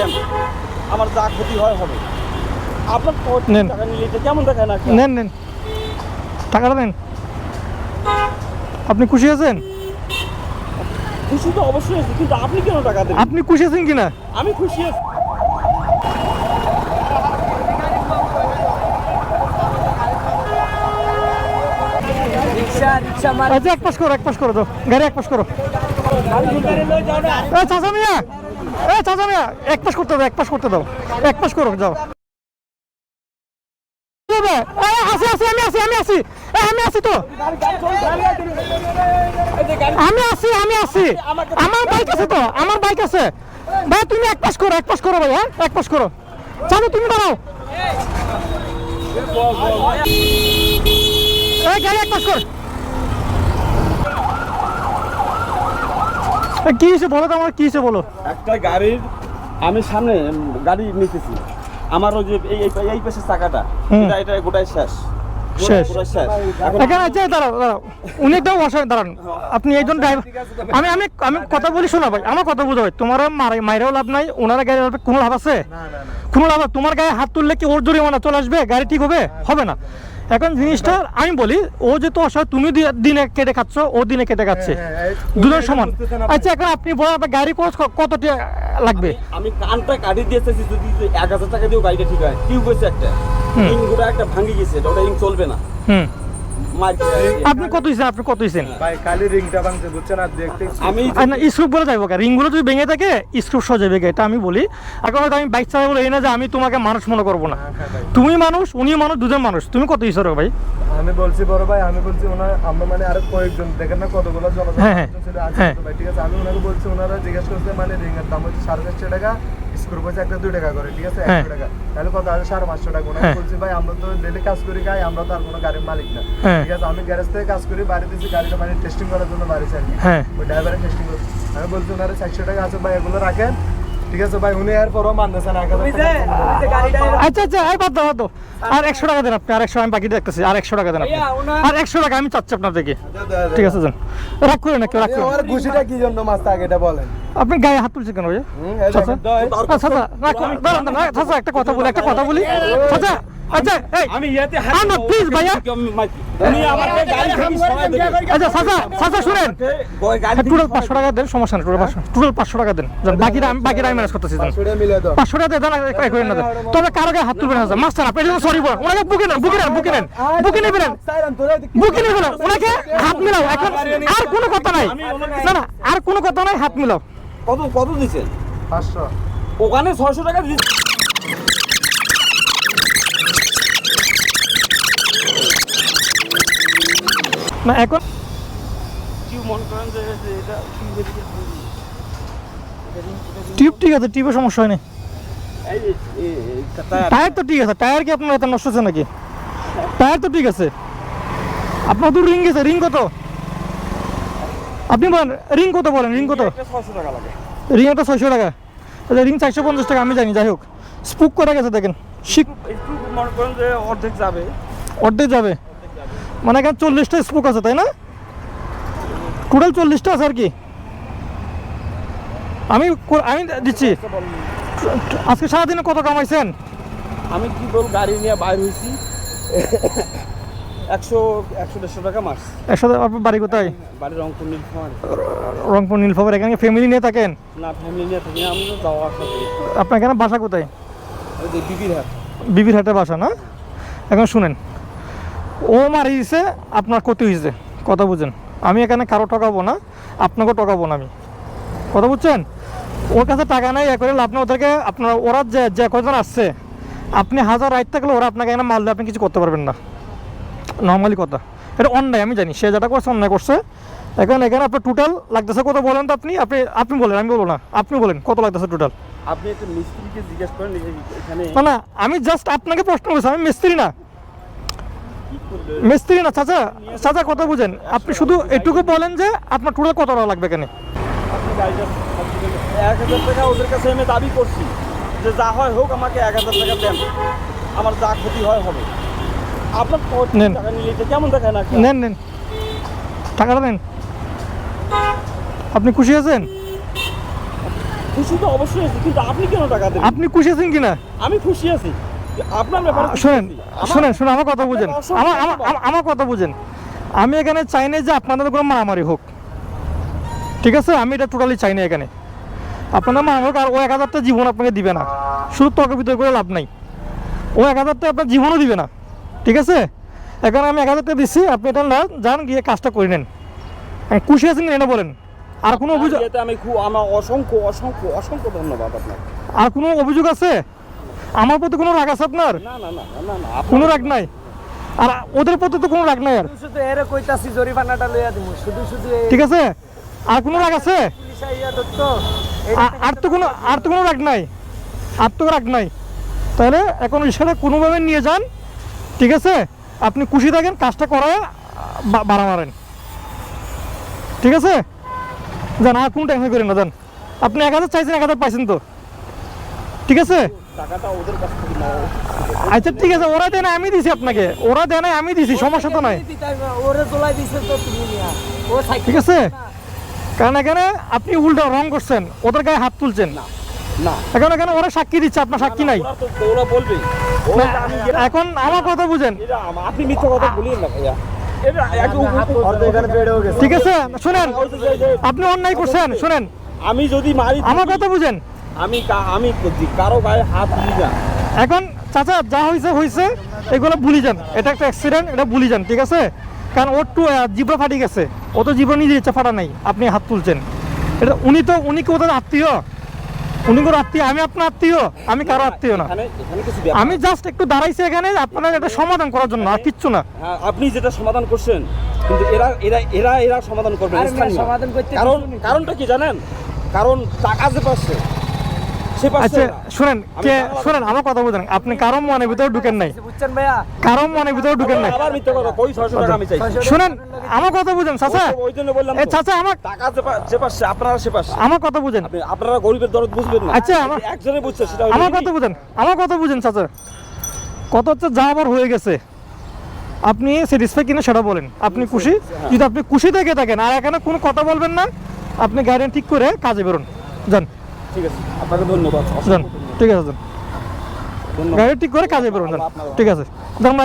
দেন, আমার যা ক্ষতি হয় হবে। আপনার নেন। টাকা নিলে এটা কেমন দেখায় না? নেন নেন, টাকাটা নেন। আপনি খুশি আছেন? খুশি তো অবশ্যই আছি, কিন্তু আপনি কেন টাকা দেবেন? আপনি খুশি আছেন কিনা? আমি খুশি আছি। আচ্ছা, এক পাশ করো, এক পাশ করো, দাও গাড়ি এক পাশ করো। চাচা মিয়া, চাচা মিয়া, এক পাশ করতে দাও, এক পাশ করতে দাও, এক পাশ করো, যাও। আসি আসি, আমি আসি, আমি আসি, আমি আসি তো, আমি আসি, আমি আসি, আমার বাইক আছে তো, আমার বাইক আছে ভাই। তুমি এক পাশ করো, এক পাশ করো ভাই, হ্যাঁ এক পাশ করো। চালু, তুমি দাঁড়াও, গাড়ি এক পাশ কর। কি হয়েছে বলো তো, আমার কি হয়েছে বলো। একটা গাড়ির আমি সামনে গাড়ি নিতেছি, আমার ওই যে এই পাশের চাকাটা, এটা গোটাই শেষ শেষ। গোটাই শেষ। এখন এখানে আছে, দাঁড়াও দাঁড়াও, উনি একদম অসহায়, দাঁড়ান। আপনি একজন ড্রাইভার, আমি আমি আমি কথা বলি, শোনা ভাই, আমার কথা বুঝো ভাই। তোমার মাইরেও লাভ নাই, ওনারা গাড়ি লাভ, কোনো লাভ আছে? কোনো লাভ? তোমার গায়ে হাত তুললে কি ওর জরিমানা চলে আসবে? গাড়ি ঠিক হবে? হবে না। এখন জিনিসটা আমি বলি, ও যেহেতু অসহায়, তুমি দিনে কেটে খাচ্ছ, ও দিনে কেটে খাচ্ছে, দুজন সমান। আচ্ছা, এখন আপনি বলেন আপনার গাড়ি খরচ কত লাগবে? আমি কানটা কাটি দিয়েছি, যদি 1000 টাকা দিয়েও গাড়িটা ঠিক হয়। টিউব হয়েছে একটা, ইং গোটা একটা ভাঙি গেছে, ওটা ইং চলবে না। আপনি কত দিচ্ছেন? আপনি কত দিচ্ছেন ভাই? খালি রিংটা ভাঙছে, বুঝছেন? আর দেখতে আমি না, স্ক্রুপ বলে যাবো, রিংগুলো যদি ভেঙে থাকে স্ক্রুপ সজাবে, এটা আমি বলি। এখন হয়তো আমি বাইক চালাই বলে এই না যে আমি তোমাকে মানুষ মনে করবো না। তুমি মানুষ, উনি মানুষ, দুজন মানুষ। তুমি কত দিচ্ছ ভাই? আমি বলছি বড় ভাই, আমি বলছি ওনার আমরা মানে আরো কয়েকজন দেখেন না কতগুলো জনগণ ছিল আছে তো ভাই, ঠিক আছে। আমি ওনাকে বলছি, ওনারা জিজ্ঞেস করতে মানে রিং এর দাম হচ্ছে 450 টাকা, স্ক্রু হচ্ছে একটা 2 টাকা করে, ঠিক আছে, 100 টাকা, তাহলে কত আছে? 550 টাকা। ওনাকে বলছি ভাই, আমরা তো ডেলি কাজ করি, গাই আমরা তো আর কোনো গাড়ির মালিক না, ঠিক আছে। আমি গ্যারেজ থেকে কাজ করি, বাড়ি দিয়েছি গাড়িটা মানে টেস্টিং করার জন্য বাড়িতে আর কি, ওই ড্রাইভারের টেস্টিং করছি। আমি বলছি ওনারা 400 টাকা আছে ভাই, এগুলো রাখেন, ঠিক আছে ভাই। উনি এরপরও মানতেছেন 1000 টাকা। আচ্ছা আচ্ছা, এই বাদ দাও, বাদ দাও। আর 100 টাকা দেন আপনি, আর 100 আমি বাকি দেখতেছি, আর 100 টাকা দেন আপনি, আর 100 টাকা আমি চাচ্ছি আপনার থেকে, ঠিক আছে? যান, রাগ করে না, কেউ রাগ করে না। আমার খুশিটা কি জন্য মাস্তা আগে এটা বলেন। আপনি গায়ে হাত তুলছেন কেন ভাই? চাচা, চাচা, দাঁড়ান, চাচা একটা কথা বলি, একটা কথা বলি চাচা। আচ্ছা, এই আমি ইয়াতে না প্লিজ ভাইয়া, উনি আমাকে গাড়ি থেকে সরাই দেবে। আচ্ছা চাচা, চাচা শুনেন, টোটাল 500 টাকা দেন, সমস্যা নেই, টোটাল 500 টাকা দেন। বাকিটা আমি ম্যানেজ করতেছি। 500 টাকা দেন, করে না দেন, তবে কারো গায়ে হাত তুলবেন না মাস্টার। আপনি সরি বলেন, ওনাকে বুকে নেন, বুকে নেন, বুকে নেন, বুকে নেবেন, বুকে নেবেন, ওনাকে হাত মিলাও। এখন আর কোনো কথা নাই, না না, আর কোনো কথা নাই, হাত মিলাও। কত দিচ্ছেন? 500। ওখানে 600 টাকা দিচ্ছেন। না এখন কি মনে করেন যে এটা টিউব ঠিক আছে, টিউবের সমস্যা হয়নি। টায়ার তো ঠিক আছে, টায়ার কি আপনার এত নষ্ট হচ্ছে নাকি? টায়ার তো ঠিক আছে। আপনার তো রিং গেছে, রিং কত? আপনি বলেন রিং কত, বলেন রিং কত? 600 টাকা লাগে। রিং একটা 600 টাকা, তাহলে রিং 450 টাকা আমি জানি। যাই হোক, স্পুক করে গেছে দেখেন, একটু মনে করেন যে অর্ধেক যাবে। অর্ধেক যাবে মানে এখানে 40টা স্পুক আছে, তাই না? টোটাল 40টা আছে আর কি। আমি দিচ্ছি। আজকে সারাদিনে কত কামাইছেন? আমি কি বল, গাড়ি নিয়ে বাইর হয়েছি 100-150 টাকা মাস। 100 আপনার বাড়ি কোথায়? বাড়ি রংপুর নীলফামারী। রংপুর নীলফামারী। এখানে ফ্যামিলি নিয়ে থাকেন? না, ফ্যামিলি নিয়ে থাকি না, আমি তো যাওয়া আসা করি। আপনার এখানে বাসা কোথায়? ওই যে বিবির হাট। বিবির হাটে বাসা না? এখন শুনেন, ও মারি দিছে, আপনার ক্ষতি হয়েছে, কথা বুঝেন। আমি এখানে কারো ঠকাবো না, আপনাকেও ঠকাবো না আমি, কথা বুঝছেন? ওর কাছে টাকা নেই, এ করে লাভ না ওদেরকে। আপনার ওরা যে কজন আসছে, আপনি 1000 রাইট থাকলে ওরা আপনাকে এখানে মারলে আপনি কিছু করতে পারবেন না, নর্মালি কথা। এটা অন্যায়, আমি জানি, সে যেটা করছে অন্যায় করছে। এখানে আপনার টোটাল লাগতেছে কত বলেন তো? আপনি আপনি বলেন, আমি বলবো না, আপনি বলেন কত লাগতেছে টোটাল। আপনি একটা মিস্ত্রিকে জিজ্ঞেস করেন এখানে। না না, আমি জাস্ট আপনাকে প্রশ্ন করছি, আমি মিস্ত্রি না, মিস্ত্রি না চাচা। চাচা কথা বুঝেন, আপনি শুধু এটুকু বলেন যে আপনার টোটাল কত টাকা লাগবে এখানে। আপনি গাড়িটা 1000 টাকা ওদের কাছে আমি দাবি করছি যে যা হয় হোক, আমাকে 1000 টাকা দেন, আমার যা ক্ষতি হয় হবে। আপনার নেন। টাকা নিলে এটা কেমন দেখায় না? নেন নেন, টাকাটা নেন। আপনি খুশি আছেন? খুশি তো অবশ্যই আছি, কিন্তু আপনি কেন টাকা দেবেন? আপনি খুশি আছেন কিনা? আমি খুশি আছি, আপনার ব্যাপারে খুশি শোনেন আছি। আমার- শোনেন শোনেন আমার কথা বুঝেন, অসংখ্য আমার কথা বুঝেন। আমি এখানে চাই না যে আপনাদের কোনো মারামারি হোক, ঠিক আছে? আমি এটা টোটালি চাই না এখানে আপনাদের মারামারি হোক। আর ও 1000টা জীবন আপনাকে দিবে না, শুধু তর্ক বিতর্ক করে লাভ নাই। ও 1000টা আপনার জীবনও দিবে না, ঠিক আছে? এখন আমি 1000টা দিচ্ছি, আপনি এটা না যান গিয়ে কাজটা করে নেন। খুশি আছেন কিনা এটা বলেন। আর কোনো অভিযোগ, আপনার ইয়েতে আমি খুব আমার অসংখ্য অসংখ্য অসংখ্য ধন্যবাদ আপনার। আর কোনো অভিযোগ আছে? আমার প্রতি কোনো রাগ আছে আপনার? না না না না না কোনো রাগ নাই। আর ওদের প্রতি তো কোনো রাগ নাই আর, শুধু এরে কইতাছি জরিমানাটা লইয়া দিমু, শুধু শুধু এই ঠিক আছে? আর কোনো রাগ আছে? পুলিশ আইয়া ধরতো আর তো কোনো রাগ নাই, আর তো রাগ নাই। তাহলে এখন বিষয়টা কোনোভাবে নিয়ে যান, ঠিক আছে? আপনি খুশি থাকেন, কাজটা করায় বাড়া মারেন, ঠিক আছে? যান, আর কোনো টেনশন করেন না, যান। আপনি 1000 চাইছেন, 1000 পাইছেন তো, ঠিক আছে? টাকাটা ওদের কাছ থেকে নাও। আচ্ছা ঠিক আছে, ওরা দেয় না আমি দিছি আপনাকে, ওরা দেয় না আমি দিছি, সমস্যা তো নাই, ওরে তোলাই দিছে তো তুমি নিয়া ও সাইকেল ঠিক আছে? কারণ এখানে আপনি উল্টা রং করছেন, ওদের গায়ে হাত তুলছেন। না এখন এখানে ওরা সাক্ষী দিচ্ছে, আপনার সাক্ষী নাই। ওরা তো ওরা বলবে না, এখন আমার কথা বুঝেন, আপনি মিথ্যা কথা বলিয়েন না ভাইয়া। এটা একদম অর্ধেক এখানে বেড়েও গেছে। ঠিক আছে? শুনেন, আপনি অন্যায় করছেন, শুনেন আমি যদি মারি আমার কথা বুঝেন। আমি কারো গায়ে হাত দিই না। এখন চাচা যা হয়েছে হয়েছে, এগুলো ভুলি যান, এটা একটা অ্যাক্সিডেন্ট, এটা ভুলি যান, ঠিক আছে? কারণ ওর টু জিব্রা ফাটি গেছে, ও তো জিব্রা নিজে ইচ্ছা ফাটা নাই, আপনি হাত তুলছেন। এটা উনি কি ওদের আত্মীয়? উনি কোনো আত্মীয়? আমি আপনার আত্মীয়? আমি কারো আত্মীয় না। এখানে কিছু ব্যাপার আমি জাস্ট একটু দাঁড়াইছি এখানে আপনার এটা সমাধান করার জন্য, আর কিচ্ছু না। হ্যাঁ, আপনি যেটা সমাধান করছেন, কিন্তু এরা সমাধান করবে না, আরে স্থানীয়। সমাধান করতে কারণটা কি জানেন? কারণ টাকা যে পাচ্ছে সে পাচ্ছে আচ্ছা না। শুনেন, আমি কে বাংলা শুনেন আমার কথা বুঝেন, আপনি কারো মনের ভিতরে ঢুকেন নাই, বুঝছেন ভাইয়া? কারো মনের ভিতরে ঢুকেন নাই। আবার মিথ্যা কথা কই 600 টাকা আমি চাই। শুনেন আমার কথা বুঝেন চাচা, ওই জন্য বললাম এ তো, চাচা আমার টাকা যে পাচ্ছে আপনারা সে পাচ্ছে। আমার কথা বুঝেন, আপনারা গরিবের দরদ বুঝবেন না। আচ্ছা, আমার- একজনে বুঝছে সেটা হলো আমার ইনি। কথা বুঝেন, আমার কথা বুঝেন চাচা। কত হচ্ছে যা আবার হয়ে গেছে, আপনি স্যাটিসফাই কিনা সেটা বলেন। আপনি খুশি? যদি আপনি খুশি থেকে থাকেন আর এখানে কোনো কথা বলবেন না, আপনি গাড়ি ঠিক করে কাজে বেরোন, যান ঠিক আছে, আপনাকে ধন্যবাদ। যান, ঠিক আছে যান, ধন্যবাদ। গাড়ি ঠিক করে কাজে বেরোন, যান, ঠিক আছে। যান, আমরা